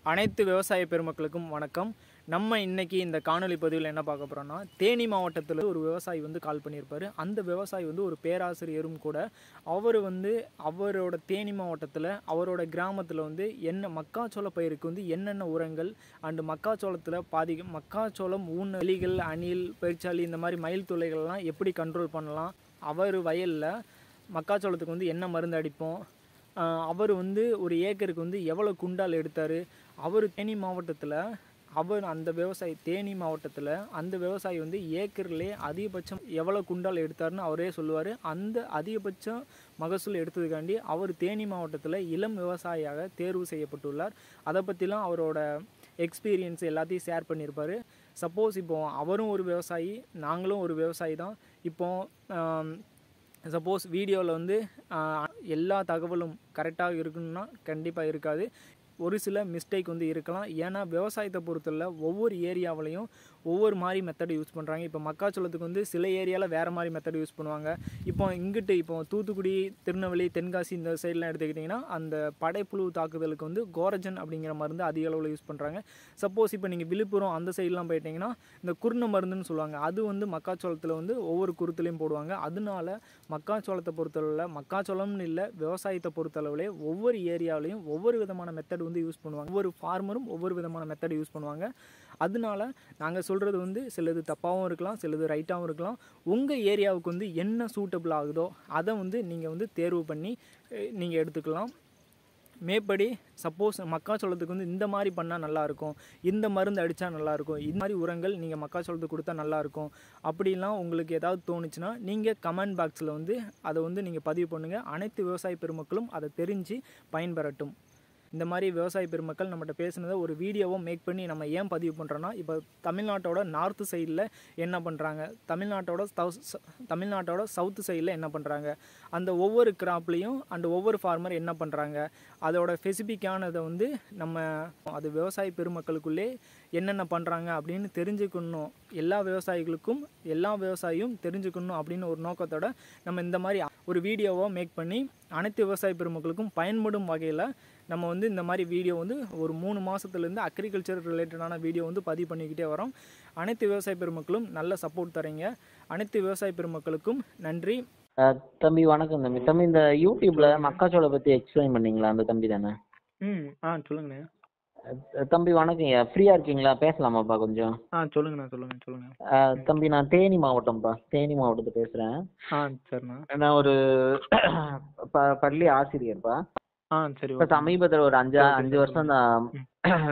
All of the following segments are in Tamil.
அனைத்து விவசாய பெருமக்களுக்கும் வணக்கம். நம்ம இன்னைக்கு இந்த காணொளி பதிவில் என்ன பார்க்க போகிறோம்னா, தேனி மாவட்டத்தில் ஒரு விவசாயி கால் பண்ணியிருப்பார். அந்த விவசாயி ஒரு பேராசிரியரும் கூட. அவர் அவரோட தேனி மாவட்டத்தில் அவரோட கிராமத்தில் என்ன மக்காச்சோள பயிருக்கு என்னென்ன உரங்கள் அண்டு மக்காச்சோளத்தில் மக்காச்சோளம் எலிகள், அணில், பெருச்சாளி இந்த மாதிரி மயில் துளைகள்லாம் எப்படி கண்ட்ரோல் பண்ணலாம், அவர் வயலில் மக்காச்சோளத்துக்கு என்ன மருந்து அடிப்போம், அவர் ஒரு ஏக்கருக்கு எவ்வளோ குண்டால் எடுத்தார், அவர் தேனி மாவட்டத்தில் தேனி மாவட்டத்தில் அந்த விவசாயி ஏக்கர்லேயே அதிகபட்சம் எவ்வளோ குண்டால் எடுத்தார்னு அவரே சொல்லுவார். அந்த அதிகபட்சம் மகசூல் எடுத்ததுக்காண்டி அவர் தேனி மாவட்டத்தில் இளம் விவசாயியாக தேர்வு செய்யப்பட்டுள்ளார். அதை பற்றிலாம் அவரோட எக்ஸ்பீரியன்ஸ் எல்லாத்தையும் ஷேர் பண்ணியிருப்பார். சப்போஸ் இப்போது அவரும் ஒரு விவசாயி, நாங்களும் ஒரு விவசாயி தான். இப்போது சப்போஸ் வீடியோவில் எல்லா தகவலும் கரெக்டாக இருக்குன்னா கண்டிப்பாக இருக்காது. ஒரு சில மிஸ்டேக் இருக்கலாம். ஏன்னா விவசாயத்தை பொறுத்தவரை ஒவ்வொரு ஏரியாவிலையும் ஒவ்வொரு மாதிரி மெத்தட் யூஸ் பண்ணுறாங்க. இப்போ மக்காச்சோளத்துக்கு சில ஏரியாவில் வேறு மாதிரி மெத்தட் யூஸ் பண்ணுவாங்க. இப்போ தூத்துக்குடி, திருநெல்வேலி, தென்காசி இந்த சைட்லாம் எடுத்துக்கிட்டிங்கன்னா அந்த படைப்புழு தாக்குதலுக்கு கோரஜன் அப்படிங்கிற மருந்து அதிக அளவில் யூஸ் பண்ணுறாங்க. சப்போஸ் இப்போ நீங்கள் விழுப்புரம் அந்த சைட்லாம் போயிட்டிங்கன்னா இந்த குருணை மருந்துன்னு சொல்லுவாங்க. அது மக்காச்சோளத்தில் ஒவ்வொரு குருத்துலேயும் போடுவாங்க. அதனால மக்காச்சோளத்தை பொறுத்தளவில், மக்காச்சோளம்னு இல்லை, விவசாயத்தை பொறுத்தளவுலே ஒவ்வொரு ஏரியாவிலையும் ஒவ்வொரு விதமான மெத்தட் யூஸ் பண்ணுவாங்க. ஒவ்வொரு ஃபார்மரும் ஒவ்வொரு விதமான மெத்தட் யூஸ் பண்ணுவாங்க. அதனால நாங்கள் சொல்கிறது சிலது தப்பாகவும் இருக்கலாம், சிலது ரைட்டாகவும் இருக்கலாம். உங்கள் ஏரியாவுக்கு என்ன சூட்டபிள் ஆகுதோ அதை நீங்கள் தேர்வு பண்ணி நீங்கள் எடுத்துக்கலாம். மேற்படி சப்போஸ் மக்காச்சோளத்துக்கு இந்த மாதிரி பண்ணால் நல்லாயிருக்கும், இந்த மருந்து அடித்தா நல்லாயிருக்கும், இந்த மாதிரி உரங்கள் நீங்கள் மக்காச்சோளத்துக்கு கொடுத்தா நல்லாயிருக்கும் அப்படிலாம் உங்களுக்கு ஏதாவது தோணுச்சுன்னா நீங்கள் கமெண்ட் பாக்ஸில் அதை நீங்கள் பதிவு பண்ணுங்கள். அனைத்து விவசாய பெருமக்களும் அதை தெரிஞ்சு பயன்பெறட்டும். இந்த மாதிரி விவசாய பெருமக்கள் நம்மகிட்ட பேசுனதை ஒரு வீடியோவை மேக் பண்ணி நம்ம ஏன் பதிவு பண்ணுறோன்னா, இப்போ தமிழ்நாட்டோட நார்த்து சைடில் என்ன பண்ணுறாங்க, தமிழ்நாட்டோட சவுத்து சைடில் என்ன பண்ணுறாங்க, அந்த ஒவ்வொரு கிராப்லேயும் அண்ட் ஒவ்வொரு ஃபார்மர் என்ன பண்ணுறாங்க, அதோட ஸ்பெசிஃபிக்கானதை நம்ம அது விவசாய பெருமக்களுக்குள்ளே என்னென்ன பண்ணுறாங்க அப்படின்னு தெரிஞ்சுக்கணும். எல்லா விவசாயியும் தெரிஞ்சுக்கணும் அப்படின்னு ஒரு நோக்கத்தோட நம்ம இந்த மாதிரி ஒரு வீடியோவை மேக் பண்ணி அனைத்து விவசாய பெருமக்களுக்கும் பயன்படும் வகையில் நம்ம இந்த மாதிரி வீடியோ ஒரு 3 மாதத்துலேருந்து அக்ரிகல்ச்சர் ரிலேட்டடான வீடியோ பதிவு பண்ணிக்கிட்டே வரோம். அனைத்து விவசாய பெருமக்களும் நல்ல சப்போர்ட் தரீங்க. அனைத்து விவசாய பெருமக்களுக்கும் நன்றி. தம்பி வணக்கம் தம்பி. தம்பி இந்த யூடியூப்ல மக்காச்சோள பற்றி எக்ஸ்பிளைன் பண்ணீங்களா, அந்த தம்பி தானே? சொல்லுங்கண்ணே. தம்பி வணக்கம்யா, ஃப்ரீயாக இருக்கீங்களா, பேசலாமாப்பா கொஞ்சம்? சொல்லுங்கண்ணா. சொல்லுங்க. தம்பி நான் தேனி மாவட்டம்ப்பா, தேனி மாவட்டத்தை பேசுகிறேன். சரிண்ணா. நான் ஒரு பள்ளி ஆசிரியர்ப்பா. சரி. இப்போ சமீபத்தில் ஒரு 5 வருஷம் நான்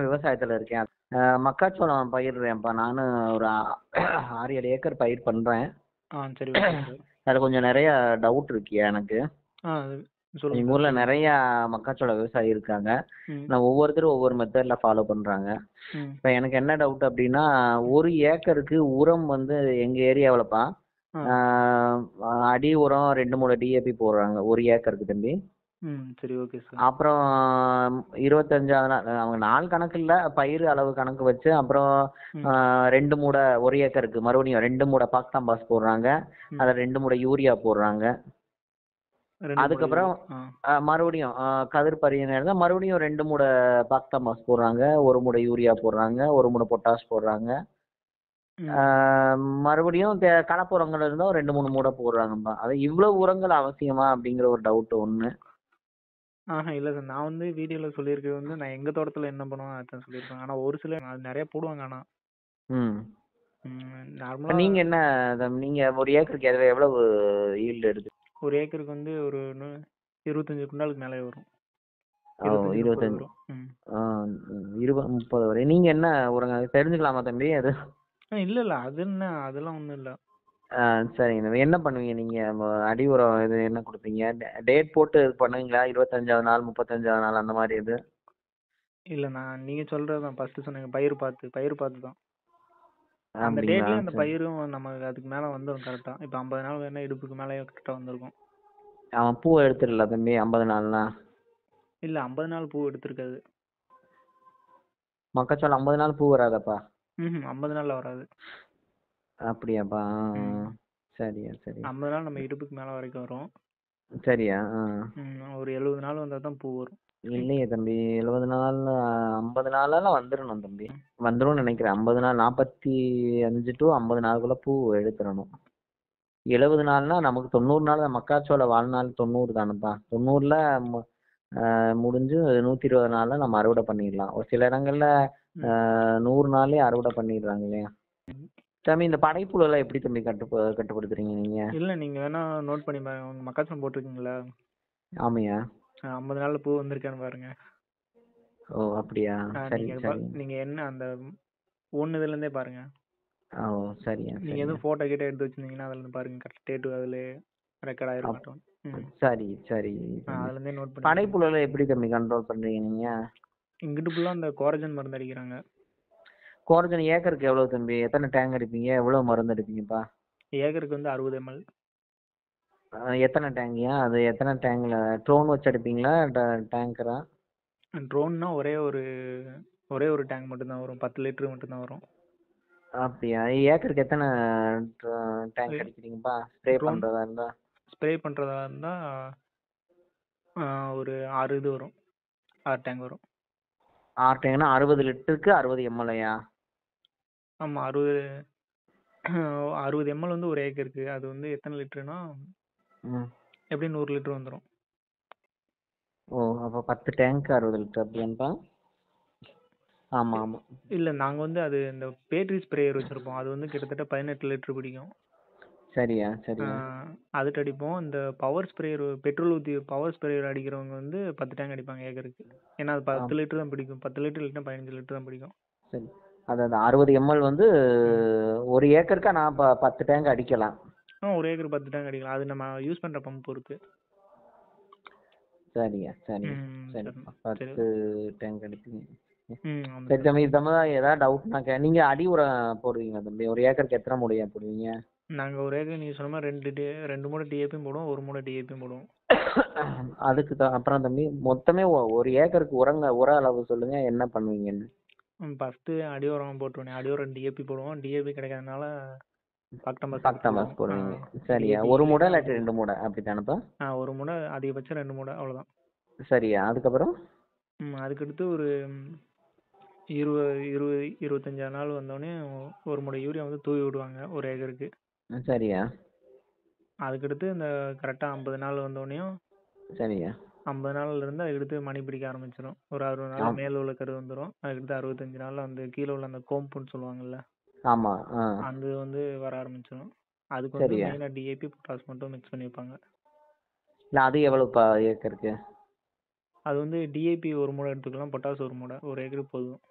விவசாயத்தில் இருக்கேன். மக்காச்சோளம் பயிரிடுறேன்ப்பா. நானும் ஒரு 6-7 ஏக்கர் பயிர் பண்ணுறேன். சரி. அதில் கொஞ்சம் நிறைய டவுட் இருக்கியா எனக்கு. எங்கள் ஊரில் நிறையா மக்காச்சோள விவசாயி இருக்காங்க. நான் ஒவ்வொருத்தரும் ஒவ்வொரு மெத்தடில் ஃபாலோ பண்ணுறாங்க. இப்போ எனக்கு என்ன டவுட் அப்படின்னா, ஒரு ஏக்கருக்கு உரம் எங்கள் ஏரியாவில்ப்பா அடி உரம் 2-3 DAP போடுறாங்க ஒரு ஏக்கருக்கு தம்பி. சரி, ஓகே சார். அப்புறம் 25ஆவது நாள் அவங்க நாள் கணக்கு இல்லை, பயிர் அளவு கணக்கு வச்சு அப்புறம் 2 மூடை ஒரு ஏக்கருக்கு மறுபடியும் 2 மூடை பாக்தாம்பாஸ் போடுறாங்க. அதில் 2 மூடை யூரியா போடுறாங்க. அதுக்கப்புறம் மறுபடியும் கதிர் பறிய மறுபடியும் 2 மூடை பாக்தாம்பாஸ் போடுறாங்க, 1 மூடை யூரியா போடுறாங்க, 1 மூடை பொட்டாஷ் போடுறாங்க. மறுபடியும் கலப்புரங்கள் இருந்தால் 2-3 மூடை போடுறாங்கப்பா. அது இவ்வளவு உரங்கள் அவசியமா அப்படிங்கிற ஒரு டவுட் ஒன்று. இல்லை சார், நான் வீடியோவில் சொல்லியிருக்கிறது நான் எங்கள் தோட்டத்தில் என்ன பண்ணுவோம் அதான் சொல்லியிருப்பேன். ஆனால் ஒரு சில நிறைய போடுவாங்க. ஆனால் நார்மலாக நீங்கள் என்ன, நீங்கள் ஒரு ஏக்கருக்கு எவ்வளவு ஈல்டு எடுத்து? ஒரு ஏக்கருக்கு ஒரு 25 குண்டாலுக்கு மேலே வரும். 25 20-30 வரை. நீங்கள் என்ன உரங்க தெரிஞ்சுக்கலாமா தம்பி அது? இல்லை அது என்ன, அதெல்லாம் ஒன்றும் இல்லை. சரிங்க. என்ன பண்ணுவீங்க நீங்கள்? அடி உரம் இது என்ன கொடுப்பீங்க? டேட் போட்டு இது பண்ணுவீங்களா? 25ஆவது நாள், 35ஆவது நாள் அந்த மாதிரி இது? இல்லை, நீங்கள் சொல்கிறது தான் ஃபஸ்ட்டு சொன்னீங்க, பயிர் பார்த்து தான். அந்த டேட்லேயே அந்த பயிரும் நமக்கு அதுக்கு மேலே வந்துடும் கரெக்டாக. இப்போ 50 நாள் வேணால் இடுப்புக்கு மேலே கரெக்டாக வந்திருக்கும். அவன் பூ எடுத்துடல தம்பி 50 நாள்னா? இல்லை, 50 நாள் பூ எடுத்துருக்காது. மக்காச்சோளம் 50 நாள் பூ வராதப்பா? 50 நாளில் வராது. அப்படியாப்பா? சரியா சரி. 50 நாள் நம்ம இடுப்புக்கு மேலே வரைக்கும் வரும். சரியா? ஒரு 70 நாள் வந்தால் தான் பூ வரும். இல்லையே தம்பி, 70 நாள் 50 நாளெல்லாம் வந்துடணும் தம்பி. வந்துரும்னு நினைக்கிறேன். 50 நாள் 45 to 50 நாளுக்குள்ள பூ எடுத்துடணும். 70 நாள்னா நமக்கு 90 நாள் தான். மக்காச்சோள வாழ்நாள் 90 தானப்பா. 90ல முடிஞ்சு 120 நாள்ல நம்ம அறுவடை பண்ணிடலாம். ஒரு சில இடங்கள்ல 100 நாள்லயே அறுவடை பண்ணிடுறாங்க இல்லையா தம்பி? இந்த படைப்புழு எல்லாம் எப்படி தம்பி கட்டுப்படுத்துறீங்க நீங்க? இல்ல நீங்க வேணா நோட் பண்ணி பாருங்க. மக்காச்சோளம் போட்டிருக்கீங்களா? ஆமையா? 50 நாள்ல பூ வந்திருக்கான்னு பாருங்க. ஓ அப்படியா? சரி சரி. நீங்க என்ன அந்த ஒண்ணுதுல இருந்தே பாருங்க. ஓ சரியா. நீங்க எதுவும் போட்டோ கிட்ட எடுத்து வச்சிருந்தீங்கன்னா அதுல இருந்து பாருங்க. கரெக்ட் டேட் அதுல ரெக்கார்ட் ஆயிருக்கும். சரி சரி. அதுல இருந்தே நோட் பண்ணி. படைப்புழு எப்படி தம்பி கண்ட்ரோல் பண்றீங்க நீங்க? இங்கிட்டு ஃபுல்லா அந்த கோரஜன் மருந்து அடிக்கிறாங்க. கோரஜன் ஏக்கருக்கு எவ்வளவு தம்பி? எத்தனை டேங்க் அடிப்பீங்க? எவ்வளவு மருந்து அடிப்பீங்கப்பா? ஏக்கருக்கு வந்து 60 ml. எத்தனை டேங்கியா? அது எத்தனை டேங்க்ல ட்ரோன் வச்சு அடிப்பீங்களா டேங்கரா? ட்ரோன்னா ஒரே ஒரு டேங்க் மட்டும் தான் வரும். 10 லிட்டர் மட்டும் தான் வரும். அப்படியா? ஏக்கருக்கு எத்தனை டேங்க் அடிக்கிறீங்கப்பா ஸ்ப்ரே பண்றதா இருந்தா? ஸ்ப்ரே பண்றதா இருந்தா ஒரு 6 இது வரும். 6 டேங்க் வரும். 6 டேங்க்னா 60 லிட்டருக்கு 60 mlயா? ஆமா 60 ml வந்து ஒரு ஏக்கருக்கு. அது வந்து எத்தனை லிட்டர்னா எப்படி 100 லிட்டர் வந்துடும். ஓ அப்போ 10 டேங்க் 60 லிட்டர் அப்படியாப்பா? ஆமா ஆமா. இல்ல நாங்க வந்து அது இந்த பேட்டரி ஸ்ப்ரேயர் வச்சிருப்போம். அது வந்து கிட்டத்தட்ட 18 லிட்டர் பிடிக்கும். சரியா சரியா. அதுக்கு அடிப்போம். இந்த பவர் ஸ்ப்ரேயர் பெட்ரோல் ஊற்றி பவர் ஸ்ப்ரேயர் அடிக்கிறவங்க வந்து 10 டேங்க் அடிப்பாங்க ஏக்கருக்கு. ஏன்னா அது 10 லிட்டர் தான் பிடிக்கும். 10 லிட்டர் இல்லைன்னா 15 லிட்டர் தான் பிடிக்கும். சரி. அதாவது 60 ml வந்து ஒரு ஏக்கருக்கா நான் 10 டேங்க் அடிக்கலாம். ஒரு ஏக்கர் 10 டேங்க் அடிக்கலாம். அது நம்ம யூஸ் பண்ற பம்ப் பொறுத்து. சரியா சரி சரி. 10 டேங்க் அடிப்பீங்க. சரி தம்பி, இது சம்பந்தம் ஏதாவது டவுட்னா நீங்க அடி உரம் போடுவீங்க தம்பி? ஒரு ஏக்கருக்கு எத்தனை மூடையா போடுவீங்க? நாங்க ஒரு ஏக்கர் நீங்க சொன்ன மாதிரி 2 மூடை டிஏபியும் போடுவோம், 1 மூடை டிஏபியும் போடுவோம். அதுக்கு அப்புறம் தம்பி மொத்தமே ஒரு ஏக்கருக்கு உர அளவு சொல்லுங்க, என்ன பண்ணுவீங்கன்னு. ஃபர்ஸ்ட் அடி உரம் போட்டுருவோம். அடி உரம் டிஏபி போடுவோம். டிஏபி கிடைக்காதனால பாக்டமாஸ் போடுவீங்க. சரியா? ஒரு மூடை இல்லாட்டி 2 மூடை அப்படித்தானப்பா? ஒரு மூடை, அதிகபட்சம் 2 மூடை, அவ்வளவுதான். சரியா? அதுக்கப்புறம் அதுக்கடுத்து ஒரு 25 நாள் வந்தோடனே ஒரு மூடை யூரியா வந்து தூவி விடுவாங்க ஒரு ஏக்கருக்கு. சரியா? அதுக்கடுத்து இந்த கரெக்டாக 50 நாள் வந்தோடனையும் சரியா 50 நாள்ல இருந்து அதுக்கடுத்து மணி பிடிக்க ஆரம்பிச்சிடும். ஒரு 60 நாள் மேல உள்ள கரு வந்துடும். அதுக்கடுத்து 65 நாள்ல வந்து கீழே உள்ள அந்த கோம்புன்னு சொல்லுவாங்கல்ல, ஆமா அது வந்து வர ஆரம்பிச்சிடும். அதுக்கு வந்து மெயினாக டிஏபி பொட்டாஸ் மட்டும் மிக்ஸ் பண்ணி வைப்பாங்க. இல்லை அது எவ்வளோப்பா ஏக்கருக்கு? அது வந்து டிஏபி ஒரு மூடை எடுத்துக்கலாம், பொட்டாஸ் ஒரு மூடை, ஒரு ஏக்கருக்கு போதும்.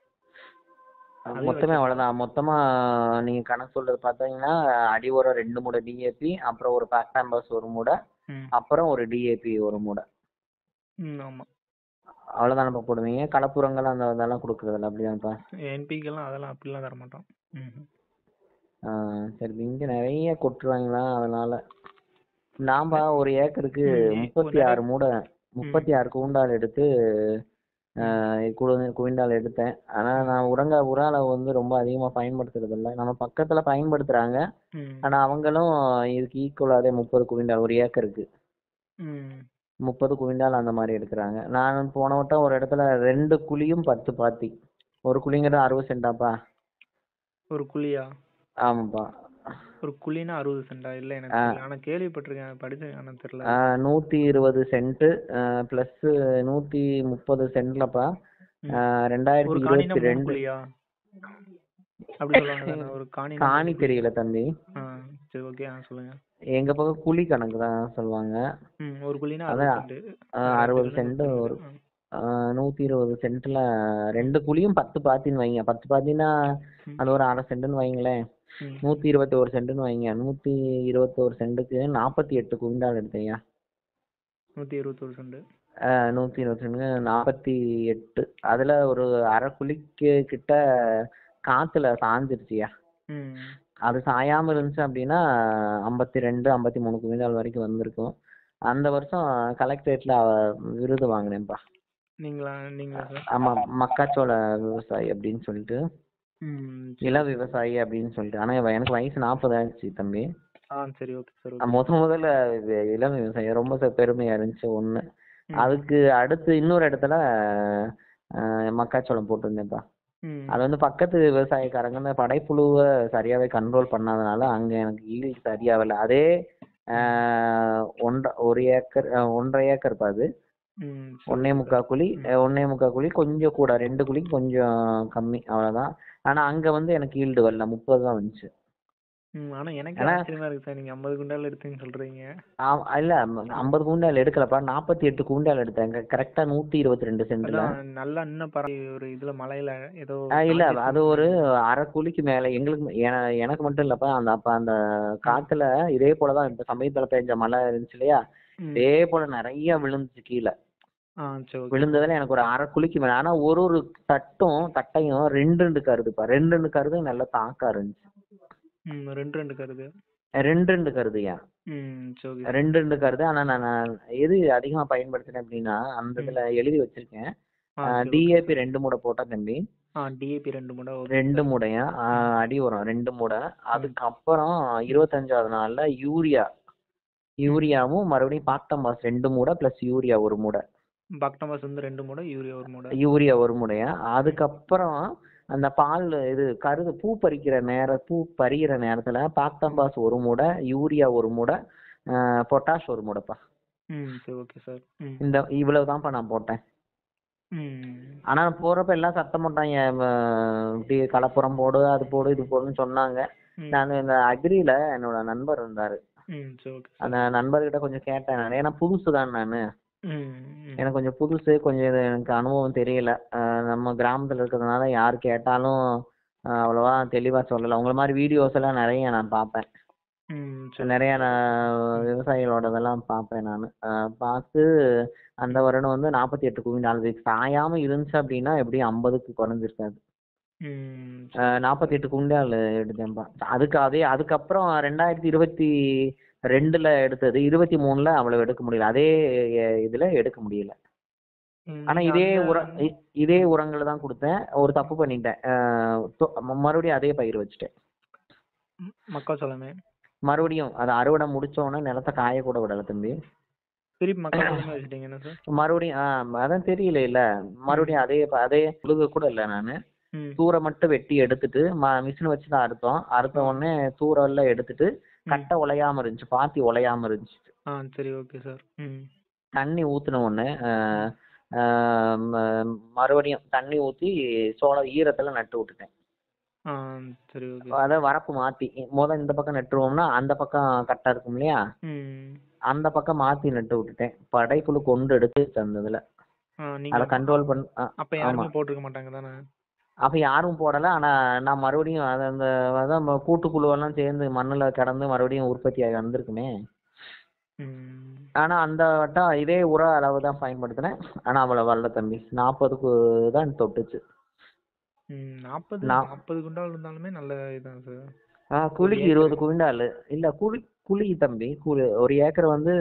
மொத்தமே அவ்வளோதான். மொத்தமாக நீங்கள் கணக்கு சொல்றது பார்த்தீங்கன்னா அடி உரம் 2 மூடை டிஏபி, அப்புறம் ஒரு பாக்டாம்பஸ் ஒரு மூடை, அப்புறம் ஒரு டிஏபி ஒரு மூடை. ஆமாம். அவ்வளோதானப்பா போடுவீங்க? கலப்புரங்கள் அந்த இதெல்லாம் கொடுக்குறதில்ல அப்படிதான்ப்பா? என்பிக்கெல்லாம் அதெல்லாம் அப்படிலாம் தர மாட்டோம். சரி. இங்கே நிறைய கொட்டுருவாங்களா, அதனால நாம ஒரு ஏக்கருக்கு 36 மூடை 36 குவிண்டால் எடுத்து குவிண்டால் எடுத்தேன். ஆனா நான் உர அளவு வந்து ரொம்ப அதிகமா பயன்படுத்துறது இல்லை. நம்ம பக்கத்துல பயன்படுத்துறாங்க. ஆனா அவங்களும் இதுக்கு ஈக்குவலாதே 30 குவிண்டால் ஒரு ஏக்கருக்கு 30 குவிண்டால் அந்த மாதிரி எடுக்கிறாங்க. நான் போன வட்டம் ஒரு இடத்துல 2 குழியும் 10 பாத்தி. ஒரு குழிங்கிறது 60 சென்டாப்பா? ஒரு குழியா? ஆமாப்பா. ஒரு குழினா 60 சென்டா? இல்ல எனக்கு ஆனா கேள்விப்பட்டிருக்கேன், படிச்சேன், ஆனா தெரியல. 120 சென்ட் பிளஸ் 130 சென்ட்லப்பா. 2022 குழியா அப்படி சொல்லுவாங்க. ஒரு காணி தெரியல தம்பி. சரி ஓகே, சொல்லுங்க. எங்க பக்கம் குழி கணக்கு தான் சொல்லுவாங்க. ஒரு குழினா 60 சென்ட். ஒரு 120 சென்ட்ல 2 குழியும் 10 பாத்தின்னு வைங்க. 10 பாத்தின்னா அது ஒரு 1/2 சென்ட்னு வைங்களேன். 121 சென்ட்னு வைங்க. 121 சென்ட்டுக்கு 48 குவிண்டால் எடுத்தீங்க. 121 சென்ட் 120 சென்ட் 48. அதுல ஒரு அரை குழிக்கு கிட்ட காத்துல சாஞ்சிருச்சியா. அது சாயாம இருந்துச்சு அப்படின்னா 52 53 குவிண்டால் வரைக்கும் வந்திருக்கும். அந்த வருஷம் கலெக்டரேட்ல விருது வாங்கினேன்ப்பா. நீங்களா? ஆமா, மக்காச்சோள விவசாயி அப்படின்னு சொல்லிட்டு, இள விவசாயி அப்படின்னு சொல்லிட்டு. ஆனா எனக்கு வயசு 40 ஆயிடுச்சு தம்பி. சரி ஓகே சார். முதல்ல இளம் விவசாயி ரொம்ப பெருமையா இருந்துச்சு ஒண்ணு. அதுக்கு அடுத்து இன்னொரு இடத்துல மக்காச்சோளம் போட்டிருந்தேன்ப்பா. அது வந்து பக்கத்து விவசாயக்காரங்க இந்த படைப்புழுவை சரியாவே கண்ட்ரோல் பண்ணாதனால அங்க எனக்கு ஈல்டு சரியாகல. அதே 1.5 ஏக்கர் அது. 1.25 குழி 1.25 குழி கொஞ்சம் கூட, 2 குழிக்கு கொஞ்சம் கம்மி, அவ்வளவுதான். ஆனா அங்க வந்து எனக்கு ஈல்டு வரல, 30 தான் வந்துச்சு. ஆனா எனக்கு ஆச்சரியமா இருக்கு சார், நீங்க 50 குண்டால் எடுத்தீங்கன்னு சொல்றீங்க. இல்ல 50 குண்டால் எடுக்கலப்பா, 48 குண்டால் எடுத்தேன். கரெக்டா 122 சென்ட்ல. நல்லா இன்னும் ஒரு இதுல மலையில ஏதோ இல்ல அது ஒரு அரை குழிக்கு மேல. எங்களுக்கு எனக்கு மட்டும் இல்லப்பா, அந்த காத்துல இதே போலதான் இந்த சமயத்துல பெஞ்ச மழை இருந்துச்சு இல்லையா, இதே போல நிறைய விழுந்துச்சு கீழே. விழுந்ததுல எனக்கு ஒரு அரை குழிக்கு மேல. ஆனா ஒரு தட்டையும் 2 கருதுப்பா, 2 கருது நல்லா தாக்கா இருந்துச்சு. 2 கருது 2 கருதுயா, 2 கருது. ஆனா நான் எது அதிகமா பயன்படுத்தினேன் அப்படின்னா, அந்த இதுல எழுதி வச்சிருக்கேன், டிஏபி 2 மூடை போட்டா தம்பி. டிஏபி 2 மூடை, 2 மூடையா அடி உரம் 2 மூடை. அதுக்கப்புறம் 25வது நாள்ல யூரியாவும் மறுபடியும் பாக்டம்பாஸ் 2 மூடை பிளஸ் யூரியா 1 மூடை. பாக்டம்பாஸ் வந்து 2 மூடை, யூரியா 1 மூடையா. அதுக்கப்புறம் அந்த பால் இது கருது பூ பறிக்கிற நேரத்துல பாக்டம்பாஸ் 1 மூடை, யூரியா 1 மூடை, பொட்டாஷ் 1 மூடைப்பா. இந்த இவ்வளவுதான்ப்பா நான் போட்டேன். ஆனா போறப்ப எல்லாம் சத்தம் போட்டாங்க, இப்படி கலப்புறம் போடு, அது போடு, இது போடுன்னு சொன்னாங்க. நான் இந்த அக்ரியில என்னோட நண்பர் இருந்தாரு, அந்த நண்பர்கிட்ட கொஞ்சம் கேட்டேன். ஏன்னா புதுசுதான் நானு, எனக்கு கொஞ்சம் புதுசு, கொஞ்சம் எனக்கு அனுபவம் தெரியல. நம்ம கிராமத்துல இருக்கிறதுனால யாரு கேட்டாலும் அவ்வளவா தெளிவா சொல்லல. உங்களை மாதிரி வீடியோஸ் எல்லாம் நிறைய நான் பார்ப்பேன், நிறைய விவசாயிகளோடதெல்லாம் பார்ப்பேன் நான். பார்த்து அந்த வருடம் வந்து 48 குவிண்டால் சாயாம இருந்துச்சு அப்படின்னா எப்படியும் 50க்கு குறைஞ்சிருக்காது. 48 குவிண்டால் எடுத்தேன்ப்பா. அதுக்கப்புறம் 2022ல எடுத்தது, 23ல அவ்வளவு எடுக்க முடியல, அதே இதுல எடுக்க முடியல. ஆனா இதே உரங்களை தான் கொடுத்தேன். ஒரு தப்பு பண்ணிட்டேன், மறுபடியும் அதே பயிர் வச்சுட்டேன், மக்காச்சோளமே. மறுபடியும் அதை அறுவடை முடிச்சோடனே நிலத்தை காய கூட விடல தம்பி, மறுபடியும் அதான் தெரியல இல்ல, மறுபடியும் அதே புழுக கூட இல்ல. நானு தூரை மட்டும் வெட்டி எடுத்துட்டு மிஷின் வச்சுதான் அறுத்த உடனே தூரை எல்லாம் எடுத்துட்டு கட்டை உலையாம இருந்துச்சு, பாத்தி உலையாம இருந்துச்சு. சரி, ஓகே சார். தண்ணி ஊத்துன உடனே மறுபடியும் தண்ணி ஊத்தி சோளம் ஈரத்துல நட்டு விட்டுட்டேன். அத வரப்பு மாத்தி இந்த பக்கம் நட்டுருவோம்னா அந்த பக்கம் கட்டா இருக்கும் இல்லையா, அந்த பக்கம் மாத்தி நட்டு விட்டுட்டேன். படைப்புழு கொண்டு எடுத்து தந்ததுல அதை கண்ட்ரோல் பண்ண. போட்டுக்க மாட்டாங்க தானே, அப்ப யாரும் போடல. ஆனா நான் மறுபடியும் அதான் கூட்டுக்குழுவெல்லாம் சேர்ந்து மண்ணுல கிடந்து மறுபடியும் உற்பத்தி ஆகி வந்திருக்குமே. ஆனா அந்த வட்டம் இதே உர அளவு தான் பயன்படுத்தினேன். ஆனா அவ்வளவு வரல தம்பி, 40க்கு தான் தொட்டுச்சு. 40 குண்டால் இருந்தாலுமே நல்ல இதுதான் சார். குழிக்கு 20 குவிண்டால் இல்ல, குழி தம்பி, ஒரு ஏக்கர் வந்து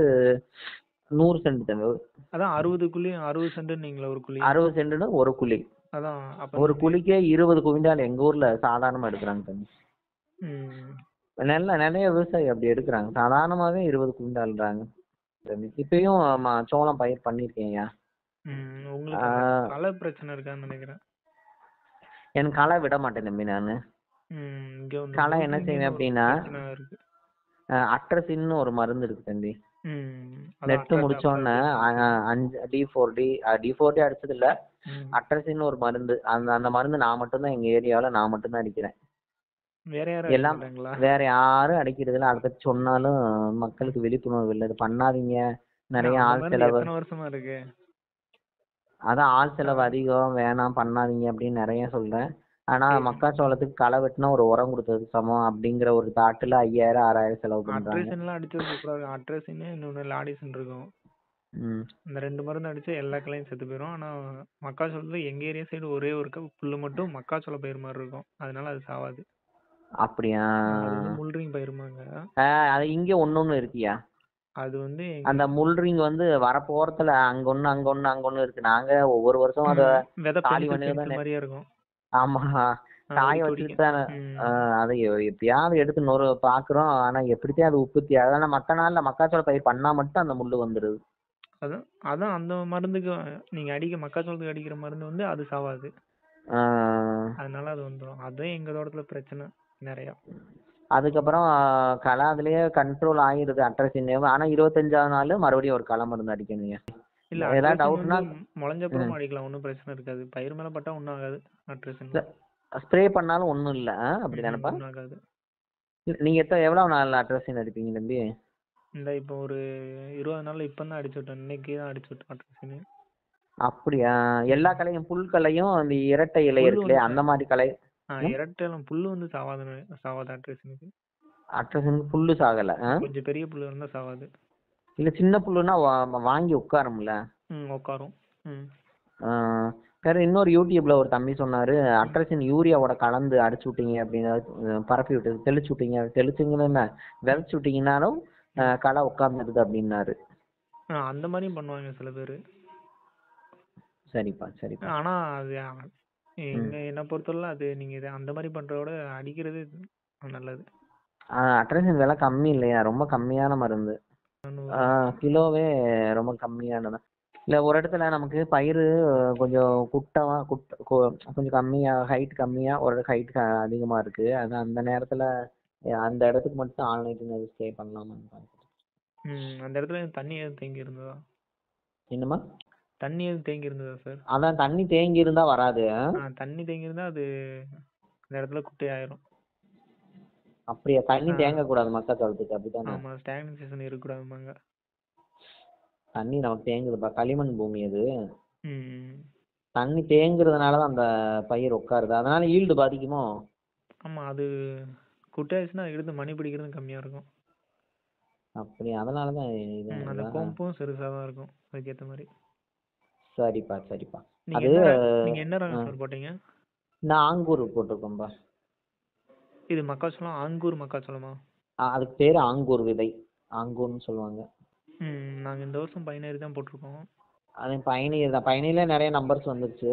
100 சென்ட் தம்பி. அதான் 60 சென்ட் நீங்களா, ஒரு குழி 60 சென்ட்னு ஒரு குழி. அதான் ஒரு குழிக்கே 20 குவிண்டால் எங்க ஊர்ல சாதாரணமா எடுக்கிறாங்க தம்பி. நிறைய விவசாயி அப்படி எடுக்கிறாங்க, சாதாரணமாவே 20 குவிண்டால்ன்றாங்க. இப்பயும் சோளம் பயிர் பண்ணிருக்கேன்யா. உங்களுக்கு களை பிரச்சனை இருக்கான்னு நினைக்கிறேன். எனக்கு களை விட மாட்டேன் தம்பி. நானு களை என்ன செய்வேன் அப்படின்னா, அட்ரஸின்னு ஒரு மருந்து இருக்கு தம்பி. நெட்டு முடிச்சோடனே D4D அடிச்சது இல்ல, அட்ரஸின்னு ஒரு மருந்து. அந்த மருந்து நான் மட்டும்தான், எங்க ஏரியாவில நான் மட்டும்தான் அடிக்கிறேன். எல்லாம் வேற யாரும் அடிக்கிறது இல்ல. அதை பத்தி சொன்னாலும் மக்களுக்கு விழிப்புணர்வு இல்லை, இது பண்ணாதீங்க, நிறைய ஆள் செலவு. அதான் ஆள் செலவு அதிகம், வேணாம் பண்ணாதீங்க அப்படின்னு நிறைய சொல்றேன். ஆனா மக்காச்சோளத்துக்கு களை வெட்டினா ஒரு உரம் கொடுத்தது சமம் அப்படிங்கிற ஒரு தாட்டுல 5000 6000 செலவு பண்றாங்க. இந்த 2 மருந்து அடிச்சா எல்லா கிளையும் செத்து போயிடும். ஆனா மக்காச்சோளத்துல எங்க ஏரியா சைடு ஒரே ஒரு புல்லு மட்டும் மக்காச்சோள பயிர் மாதிரி இருக்கும், அதனால அது சாவாது. அப்படியா? முள்ரிங் பயிருமாங்க. அது இங்க ஒண்ணு இருக்கியா? அது வந்து அந்த முள்ரிங் வந்து வரப்போறதுல அங்க ஒண்ணு இருக்கு. நாங்க ஒவ்வொரு வருஷம் அத காலி பண்ணிதான் மாதிரியா இருக்கும். ஆமா, காய வச்சுதான் அதை எப்படியாவது எடுத்து பாக்குறோம். ஆனா எப்படித்தான் அது உற்பத்தி ஆகுது. ஆனா மத்த நாள்ல மக்காச்சோள பயிர் பண்ணா மட்டும் அந்த முள்ளு வந்துருது. அதான் அதான் அந்த மருந்துக்கு நீங்க மக்காச்சோளத்துக்கு அடிக்கிற மருந்து வந்து அது சாவாது. அதனால அது வந்துடும். அதுதான் எங்க தோட்டத்துல பிரச்சனை நிறைய. அதுக்கப்புறம் களை அதுலயே கண்ட்ரோல் ஆயிருது அட்ரஸின். ஆனா 25ஆவது நாள் மறுபடியும் ஒரு களை மருந்து அடிக்கணுங்க. இல்ல ஏதாவது டவுட்னா முளைஞ்சப்புறம் அடிக்கலாம், ஒன்றும் பிரச்சனை இருக்காது. பயிர் மேல பட்டா ஒன்றும் ஆகாது. அட்ரஸின் ஸ்ப்ரே பண்ணாலும் ஒன்றும் இல்லை, அப்படி தானப்பா? ஒன்றும் ஆகாது. நீங்க எவ்வளவு நாள் அட்ரஸின் அடிப்பீங்க தம்பி? இந்த இப்போ ஒரு 20 நாள்ல இப்போ தான் அடிச்சு விட்டேன். இன்னைக்கு தான் அடிச்சு விட்டேன் அட்ரஸின். அப்படியா? எல்லா கலையும், புல் கலையும் அந்த இரட்டை இலை இருக்குல்லையே அந்த மாதிரி கலை? இரட்டைலாம் புல்லு வந்து சாவாது அட்ரஸினுக்கு. அட்ரஸினுக்கு புல்லு சாகல? கொஞ்சம் பெரிய புல்லு இருந்தா சாவாது. இல்ல சின்ன புல்லுன்னா வாங்கி உட்காரும்ல? உட்காரும். வேற இன்னொரு யூடியூப்ல ஒரு தம்பி சொன்னாரு, அட்ரஸின் யூரியாவோட கலந்து அடிச்சு விட்டீங்க அப்படின்னு, பரப்பி விட்டு தெளிச்சு விட்டீங்க, தெளிச்சுங்கன்னு விதைச்சு விட்டீங்கன்னாலும் களை உட்கார்ந்துருது அப்படின்னாரு. அந்த மாதிரியும் பண்ணுவாங்க சில பேர். சரிப்பா சரிப்பா. ஆனா அது என்ன பொறுத்தவரை அது நீங்க அந்த மாதிரி பண்றதோட அடிக்கிறது நல்லது. அட்ரஸின் விலை கம்மி இல்லையா? ரொம்ப கம்மியான மருந்து. கிலோவே ரொம்ப கம்மியானதான். இல்ல ஒரு இடத்துல நமக்கு பயிர் கொஞ்சம் கொஞ்சம் கம்மியா, ஹைட் கம்மியா, ஒரு ஹைட் அதிகமா இருக்கு. அது அந்த நேரத்துல அந்த இடத்துக்கு மட்டும் ஆல்நைட் ஸ்டே பண்ணலாமா? அந்த இடத்துல தண்ணி எதுவும் தேங்கி இருந்ததா? என்னமா? தண்ணி எதுவும் தேங்கி இருந்ததா சார்? அதான் தண்ணி தேங்கி இருந்தா வராது. தண்ணி தேங்கி இருந்தா அது அந்த இடத்துல குட்டை ஆயிரும். அப்படியா? தண்ணி தேங்க கூடாது மக்காச்சோளத்துக்கு, அப்படித்தானே? ஆமா, ஸ்டாக்னேஷன் இருக்கக்கூடாதுமாங்க. தண்ணி நமக்கு தேங்குதுப்பா, களிமண் பூமி அது. தண்ணி தேங்குறதுனாலதான் அந்த பயிர் உட்காருது, அதனால ஈல்டு பாதிக்குமோ? ஆமா, அது குட்டை ஆயிடுச்சுன்னா எடுத்து மணி பிடிக்கிறது கம்மியா இருக்கும். அப்படி அதனாலதான் அந்த கொம்பும் சிறுசா தான் இருக்கும் அதுக்கேற்ற மாதிரி. சரிப்பா சரிப்பா. நீங்க என்ன ரகம் சார் போட்டீங்க? நான் ஆங்கூர் போட்டிருக்கோம்பா. இது மக்காச்சோளம், ஆங்கூர் மக்காச்சோளமா? அதுக்கு பேரு ஆங்கூர் விதை, ஆங்கூர்னு சொல்லுவாங்க. நாங்க இந்த வருஷம் பயனேரி தான் போட்டிருக்கோம். அது பயணியர் தான். பயணியில நிறைய நம்பர்ஸ் வந்துருச்சு.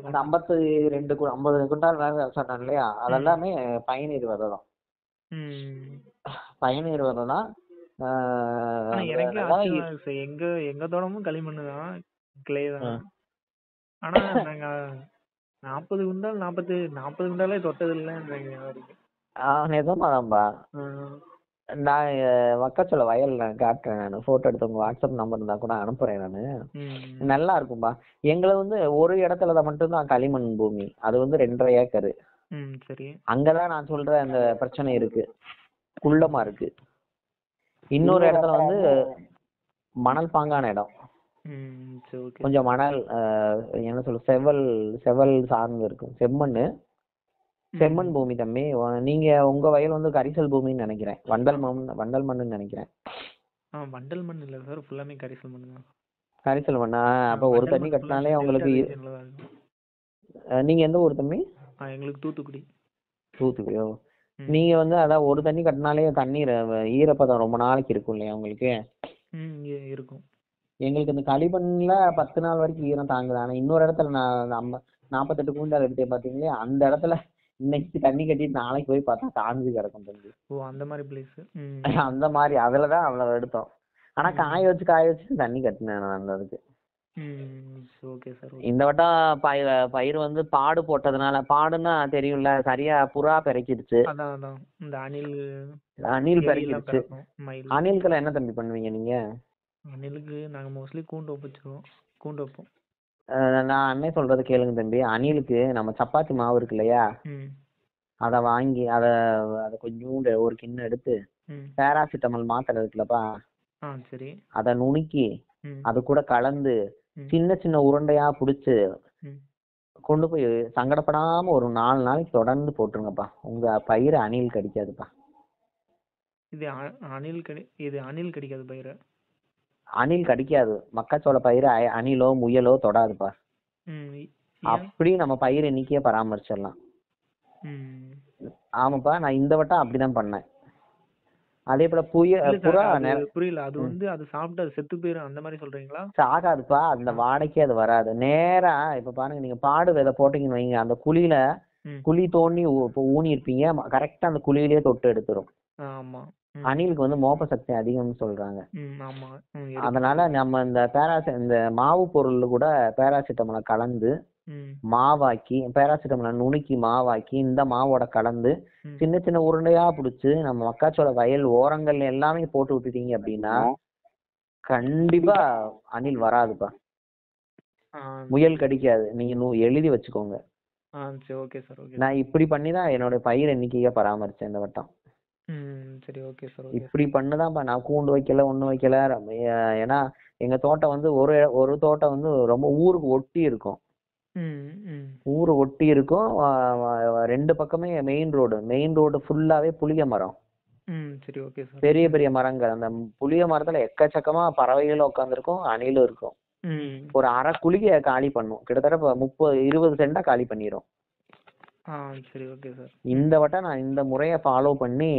அந்த 50 குண்டால் சொன்னேன் இல்லையா, அதெல்லாமே பயனீர் விதை தான். பயனீர் விதை தான். எங்க தோட்டமும் களிமண்ணு தான், கிளே தான். ஆனா நாங்க 40 குண்டாலே தொட்டது இல்லைன்னு. நிஜமாதான்பா. நான் மக்காச்சோள வயல் நான் காட்டுறேன், நான் போட்டோ எடுத்து உங்க வாட்ஸ்அப் நம்பர் இருந்தா கூட அனுப்புறேன் நானு. நல்லா இருக்கும்பா. எங்களை வந்து ஒரு இடத்துலதான் மட்டும்தான் களிமண் பூமி, அது வந்து 2.5 ஏக்கரு. சரி. அங்கதான் நான் சொல்ற அந்த பிரச்சனை இருக்கு, குள்ளமா இருக்கு. இன்னொரு இடத்துல வந்து மணல் பாங்கான இடம், கொஞ்சம் மணல் என்ன சொல்ல, செவல் சார்ந்து இருக்கும், செம்மண் பூமி தம்பி. நீங்க உங்க வயல் வந்து கரிசல் பூமின்னு நினைக்கிறேன், வண்டல் மண்ணுன்னு நினைக்கிறேன். வண்டல் மண் இல்ல சார், ஃபுல்லாமே கரிசல் மண் தான். கரிசல் மண்ணா? அப்ப ஒரு தண்ணி கட்டினாலே உங்களுக்கு. நீங்க எந்த ஊர் தம்பி? எங்களுக்கு தூத்துக்குடி. தூத்துக்குடியோ? நீங்க வந்து அதான் ஒரு தண்ணி கட்டினாலே தண்ணீர் ஈரப்பதம் ரொம்ப நாளைக்கு இருக்கும் இல்லையா உங்களுக்கு? இருக்கும். எங்களுக்கு இந்த களிமண்ல 10 நாள் வரைக்கும் ஈரம் தாங்குது. ஆனா இன்னொரு இடத்துல நான் 48 கூண்டால் எடுத்தேன் பாத்தீங்களா, அந்த இடத்துல இன்னைக்கு தண்ணி கட்டிட்டு நாளைக்கு போய் பார்த்தா காஞ்சு கிடக்கும் தம்பி. அந்த மாதிரி பிளேஸ். அந்த மாதிரி அதுலதான் அவ்வளவு எடுத்தோம். ஆனா காய வச்சு தண்ணி கட்டினேன் அந்த இதுக்கு. இந்த வட்டம் பயிர் வந்து பாடு போட்டதுனால, பாடுன்னா தெரியும்ல, சரியா புறா பெருக்கிடுச்சு. அணில் பெருக்கிடுச்சு. அணில்களை என்ன தம்பி பண்ணுவீங்க நீங்க? அணிலுக்கு நாங்க மோஸ்ட்லி கூண்டு வைப்போம். நான் அண்ணன் சொல்றது கேளுங்க தம்பி. அணிலுக்கு நம்ம சப்பாத்தி மாவு இருக்கு இல்லையா, அதை வாங்கி அதை கொஞ்சோண்டு ஒரு கிண்ணம் எடுத்து, பேராசிட்டமல் மாத்திரை இருக்குல்லப்பா, சரி, அதை நுணுக்கி அது கூட கலந்து சின்ன சின்ன உருண்டையா புடிச்சு கொண்டு போய் சங்கடப்படாம ஒரு 4 நாளைக்கு தொடர்ந்து போட்டுருங்கப்பா. உங்க பயிரை அணில் கடிக்காதுப்பா. இது அணில் கடிக்காது பயிரை? அணில் கடிக்காது மக்காச்சோள பயிரை, அணிலோ முயலோ தொடாதுப்பா. அப்படி நம்ம பயிர் எண்ணிக்கையே பராமரிச்சிடலாம். ஆமாப்பா, நான் இந்த வட்டம் அப்படிதான் பண்ணேன். அதே போல புறா புரியல, அது வந்து அது சாப்பிட்டு அது செத்து போயிரும் அந்த மாதிரி சொல்றீங்களா? சாகாதுப்பா, அந்த வாடைக்கே அது வராது. நேரா இப்ப பாருங்க, நீங்க பாடு விதை போட்டீங்கன்னு வைங்க, அந்த குழி தோண்டி ஊனி இருப்பீங்க, கரெக்டா அந்த குழியிலேயே தொட்டு எடுத்துரும். ஆமா, அணிலுக்கு வந்து மோப்ப சக்தி அதிகம்னு சொல்றாங்க. ஆமா. அதனால நம்ம இந்த மாவு பொருள் கூட பேராசிட்டமாலை கலந்து மாவாக்கி, பேராசிட்டமாலை நுணுக்கி மாவாக்கி இந்த மாவோட கலந்து சின்ன சின்ன உருண்டையா பிடிச்சு நம்ம மக்காச்சோள வயல் ஓரங்கள்ல எல்லாமே போட்டு விட்டுட்டீங்க அப்படின்னா கண்டிப்பா அணில் வராதுப்பா. முயல் கடிக்காது. நீங்க எழுதி வச்சுக்கோங்க. சரி, ஓகே சார். ஓகே. நான் இப்படி பண்ணிதான் என்னோட பயிர் எண்ணிக்கையை பராமரிச்சேன் இந்த வட்டம். சரி, ஓகே சார். இப்படி பண்ணுதான்ப்பா. நான் கூண்டு வைக்கல, ஒண்ணு வைக்கல. ஏன்னா எங்க தோட்டம் வந்து ஒரு தோட்டம் வந்து ரொம்ப ஊருக்கு ஒட்டி இருக்கும். ஊரு ஒட்டி இருக்கும். 2 பக்கமே மெயின் ரோடு ஃபுல்லாவே புளிய மரம். சரி, ஓகே சார். பெரிய பெரிய மரங்கள். அந்த புளிய மரத்துல எக்கச்சக்கமா பறவைகளும் உட்காந்துருக்கும், அணிலும் இருக்கும். ஒரு அரை குழிய காலி பண்ணும். கிட்டத்தட்ட 30-20 சென்டா காலி பண்ணிரும். சரி, ஓகே சார். இந்த வட்டம் நான் இந்த முறைய ஃபாலோ பண்ணி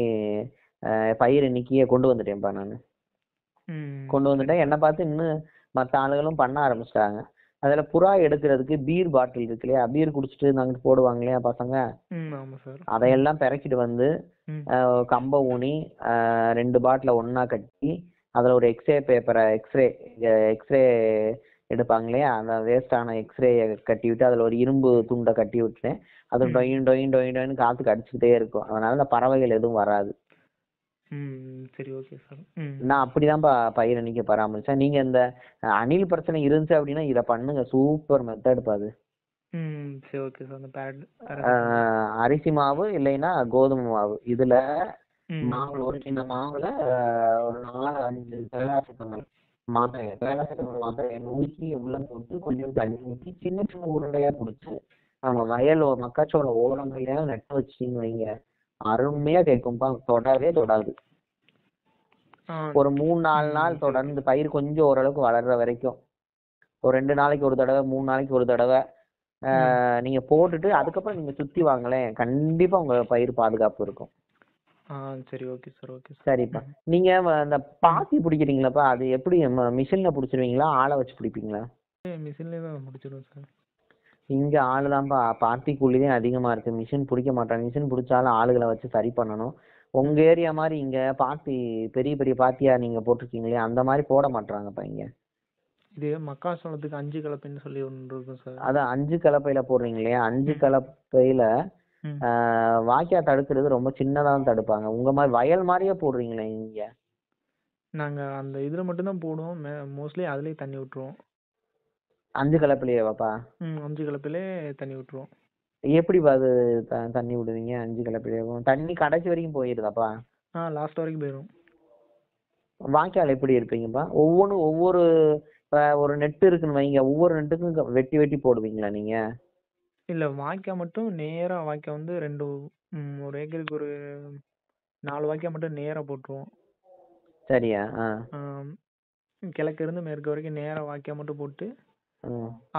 பயிர் எண்ணிக்கையை கொண்டு வந்துட்டேன்ப்பா நானு. கொண்டு வந்துட்டேன். என்ன பார்த்து இன்னும் மற்ற ஆளுகளும் பண்ண ஆரம்பிச்சிட்டாங்க. அதுல புறா எடுக்கிறதுக்கு பீர் பாட்டில் இருக்கு இல்லையா, பீர் குடிச்சிட்டு நாங்க போடுவாங்க இல்லையா பசங்க, அதையெல்லாம் பிறக்கிட்டு வந்து கம்ப ஊனி 2 பாட்டில ஒன்னா கட்டி அதுல ஒரு எக்ஸ்ரே எடுப்பாங்க இல்லையா, அந்த வேஸ்டான எக்ஸ்ரே கட்டி விட்டு அதுல ஒரு இரும்பு துண்டை கட்டி விட்டுட்டேன். அது டொயின் காத்துக்கு அடிச்சுக்கிட்டே இருக்கும். அதனால இந்த பறவைகள் எதுவும் வராது. சரி, ஓகே சார். நான் அப்படிதான் பயிர் எண்ணிக்கை பராமரிச்சேன். நீங்க இந்த அணில் பிரச்சனை இருந்துச்சு அப்படின்னா இத பண்ணுங்க. சூப்பர் மெத்தட் பாது. சரி, ஓகே சார். அரிசி மாவு இல்லைன்னா கோதுமை மாவு, இதுல மாவுல ஒரு சின்ன மாவுல ஒரு 4-5 பேராசிட்டமால் மாத்திரையை நுணுக்கி உள்ள போட்டு கொஞ்சம் தண்ணி ஊற்றி சின்ன சின்ன உருண்டையா பிடிச்சு நம்ம வயல் மக்காச்சோள ஓரங்களையா நட்டு வச்சுட்டீங்க வைங்க, அருமையா கேட்கும்பா. தொடாது. ஒரு 3-4 நாள் தொடர்ந்து பயிர் கொஞ்சம் ஓரளவுக்கு வளர்ற வரைக்கும் ஒரு 2 நாளைக்கு ஒரு தடவை 3 நாளைக்கு ஒரு தடவை நீங்க போட்டுட்டு அதுக்கப்புறம் நீங்க சுத்தி வாங்களேன், கண்டிப்பா உங்க பயிர் பாதுகாப்பு இருக்கும். சரி, ஓகே சார். ஓகே. சரிப்பா. நீங்க அந்த பாத்தி பிடிக்கிறீங்களாப்பா, அது எப்படி மிஷின்ல பிடிச்சிருவீங்களா, ஆளை வச்சு பிடிப்பீங்களா? மிஷின்லயே தான் பிடிச்சிருவோம் சார். இங்க ஆளுதான்ப்பா. பாத்தி கூலிதான் அதிகமா இருக்கு. மிஷின் பிடிக்க மாட்டாங்க. மிஷின் பிடிச்சாலும் ஆளுகளை வச்சு சரி பண்ணணும். உங்க ஏரியா மாதிரி இங்க பாத்தி பெரிய பெரிய பாத்தியா நீங்க போட்டிருக்கீங்களே அந்த மாதிரி போட மாட்டாங்கப்பா இங்க. இது மக்காச்சோளத்துக்கு 5 கலப்பைன்னு சொல்லி ஒன்று இருக்கும் சார். அதான் 5 கலப்பையில போடுறீங்க இல்லையா, 5 கலப்பையில வாய்க்கா தடுக்கிறது ரொம்ப சின்னதா தடுப்பாங்க. உங்க மாதிரி வயல் மாதிரியே போடுறீங்களே இங்க. நாங்க அந்த இதுல மட்டும் தான் போடுவோம். மோஸ்ட்லி அதுலயே தண்ணி விட்டுருவோம். 5 கலப்பையிலேவாப்பா? 5 கலப்பையிலே தண்ணி விட்டுருவோம். எப்படி அது தண்ணி விடுவீங்க 5 கலப்பையிலேயும்? தண்ணி கடைசி வரைக்கும் போயிருதாப்பா? லாஸ்ட் வரைக்கும் போயிடும். வாய்க்கால் எப்படி இருப்பீங்கப்பா? ஒவ்வொரு ஒரு நெட்டு இருக்குன்னு வைங்க, ஒவ்வொரு நெட்டுக்கும் வெட்டி வெட்டி போடுவீங்களா நீங்க? இல்ல, வாய்க்கால் மட்டும் நேரா வாய்க்கால் வந்து 2 ஒரு ஏக்கருக்கு ஒரு 4 வாய்க்கால் மட்டும் நேரா போட்டுருவோம். சரியா? கிழக்கு இருந்து மேற்கு வரைக்கும் நேரா வாய்க்கால் மட்டும் போட்டு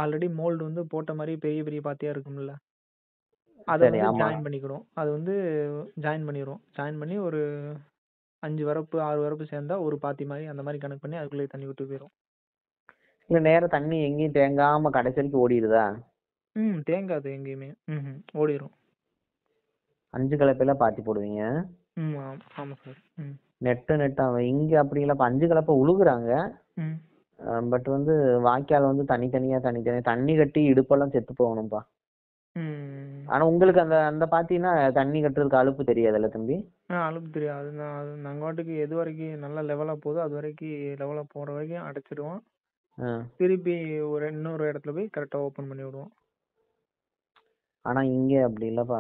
ஆல்ரெடி மோல்டு வந்து போட்ட மாதிரி பெரிய பெரிய பாத்தியா இருக்கும்ல, அதை வந்து ஜாயின் பண்ணிக்கிறோம். அது வந்து ஜாயின் பண்ணிடுவோம். ஜாயின் பண்ணி ஒரு 5 வரப்பு 6 வரப்பு சேர்ந்தா ஒரு பாத்தி மாதிரி அந்த மாதிரி கணக்கு பண்ணி அதுக்குள்ளே தண்ணி விட்டு போயிடும். இல்ல நேரம் தண்ணி எங்கேயும் தேங்காம கடைசி வரைக்கும் ஓடிடுதா? தேங்காது எங்கேயுமே. ஓடிடும். 5 கலப்பையில பாத்தி போடுவீங்க? ஆமா சார். நெட்டா இங்க அப்படி இல்ல. 5 கலப்பை உழுகுறாங்க. பட் வந்து வாய்க்கால் வந்து தனித்தனியா தண்ணி கட்டி இடுப்பெல்லாம் செத்து போகணும்பா. ஆனா உங்களுக்கு அந்த பாத்தீங்கன்னா தண்ணி கட்டுறதுக்கு அலுப்பு தெரியாதுல்ல தம்பி? அலுப்பு தெரியாது. நாங்க வாட்டுக்கு எது வரைக்கும் நல்லா லெவலா போதோ அது வரைக்கும் லெவலா போற வரைக்கும் அடைச்சிடுவோம். திருப்பி இன்னொரு இடத்துல போய் கரெக்டா ஓபன் பண்ணி விடுவோம். ஆனா இங்க அப்படி இல்லப்பா.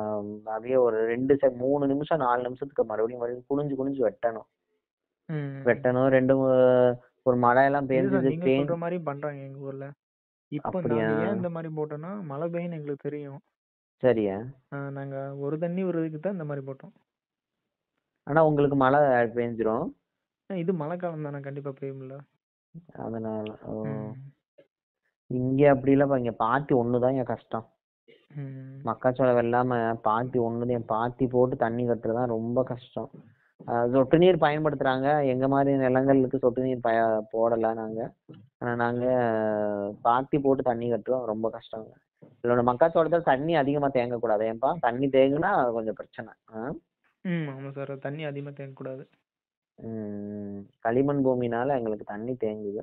அப்படியே ஒரு 3 நிமிஷம் 4 நிமிஷத்துக்கு மறுபடியும் குனிஞ்சு வெட்டணும். 2 ஒரு மழை எல்லாம் பெய்ஞ்சது. நீங்க சொல்ற மாதிரி பண்றாங்க எங்க ஊர்ல. இப்ப நாங்க ஏன் இந்த மாதிரி போட்டோம்னா மழை பெய்யும்னு எங்களுக்கு தெரியும். சரியா? நாங்க ஒரு தண்ணி விடுறதுக்கு தான் இந்த மாதிரி போட்டோம். ஆனா உங்களுக்கு மழை பெஞ்சிரும். இது மழை காலம் தானே, கண்டிப்பா பெய்யும்ல. அதனால இங்க அப்படி இல்லப்பா. இங்க பாத்தி ஒண்ணுதான் என் கஷ்டம். மக்காச்சோளம் வெள்ளாம பாத்தி ஒண்ணுதான். பாத்தி போட்டு தண்ணி கட்டுறதுதான் ரொம்ப கஷ்டம். சொட்டு நீர் பயன்படுத்துறாங்க. எங்க மாதிரி நிலங்களுக்கு சொட்டு நீர் போடல நாங்க. ஆனா நாங்க பாத்தி போட்டு தண்ணி கட்டுறோம். ரொம்ப கஷ்டம். இதோட மக்காச்சோளத்துல தண்ணி அதிகமா தேங்க கூடாது. ஏன்பா? தண்ணி தேங்குனா கொஞ்சம் பிரச்சனை. ஆமா சார், தண்ணி அதிகமா தேங்க கூடாது. களிமண் பூமினால எங்களுக்கு தண்ணி தேங்குது.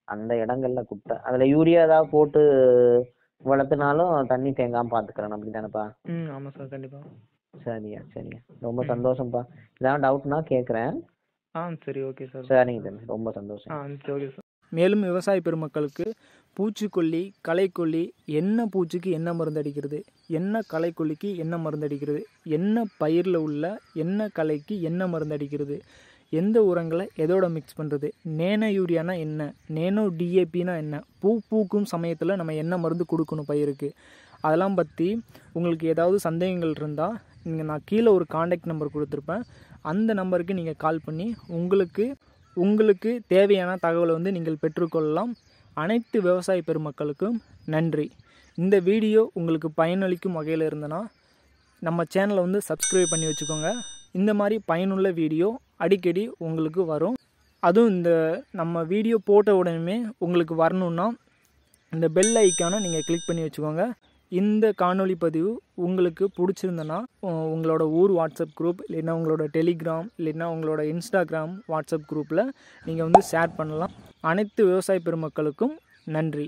அந்த இடங்கள்ல குட்டை, அதுல யூரியா ஏதாவது போட்டு வளர்த்துனாலும் தண்ணி தேங்காம பாத்துக்கிறேன். அப்படித்தானப்பா? ஆமாம் சார், கண்டிப்பாக. சரியா சரியா, ரொம்ப சந்தோஷம்ப்பா. இதான் டவுட்னா கேட்குறேன். சரி, ஓகே சார். சரிங்க தம்பி, ரொம்ப சந்தோஷம். சரி, ஓகே சார். மேலும் விவசாய பெருமக்களுக்கு பூச்சிக்கொல்லி, களைக்கொல்லி, என்ன பூச்சிக்கு என்ன மருந்து அடிக்கிறது, என்ன களைக்கொல்லிக்கு என்ன மருந்து அடிக்கிறது, என்ன பயிரில் உள்ள என்ன களைக்கு என்ன மருந்து அடிக்கிறது, எந்த உரங்களை எதோட மிக்ஸ் பண்ணுறது, நேனோ யூரியானா என்ன, நேனோ டிஏபினா என்ன, பூக்கும் சமயத்தில் நம்ம என்ன மருந்து கொடுக்கணும் பயிருக்கு, அதெல்லாம் பற்றி உங்களுக்கு ஏதாவது சந்தேகங்கள் இருந்தால் நான் கீழே ஒரு காண்டாக்ட் நம்பர் கொடுத்துருப்பேன். அந்த நம்பருக்கு நீங்கள் கால் பண்ணி உங்களுக்கு தேவையான தகவலை வந்து நீங்கள் பெற்றுக்கொள்ளலாம். அனைத்து விவசாய பெருமக்களுக்கும் நன்றி. இந்த வீடியோ உங்களுக்கு பயனளிக்கும் வகையில் இருந்தனா நம்ம சேனலை வந்து சப்ஸ்கிரைப் பண்ணி வச்சுக்கோங்க. இந்த மாதிரி பயனுள்ள வீடியோ அடிக்கடி உங்களுக்கு வரும். அதுவும் இந்த நம்ம வீடியோ போட்ட உடனே உங்களுக்கு வரணுன்னா இந்த பெல் ஐக்கானை நீங்கள் கிளிக் பண்ணி வச்சுக்கோங்க. இந்த காணொளி பதிவு உங்களுக்கு பிடிச்சிருந்தனா உங்களோட ஊர் வாட்ஸ்அப் குரூப், இல்லைன்னா உங்களோட டெலிகிராம், இல்லைன்னா உங்களோட இன்ஸ்டாகிராம் வாட்ஸ்அப் குரூப்பில் நீங்கள் வந்து ஷேர் பண்ணலாம். அனைத்து விவசாய பெருமக்களுக்கும் நன்றி.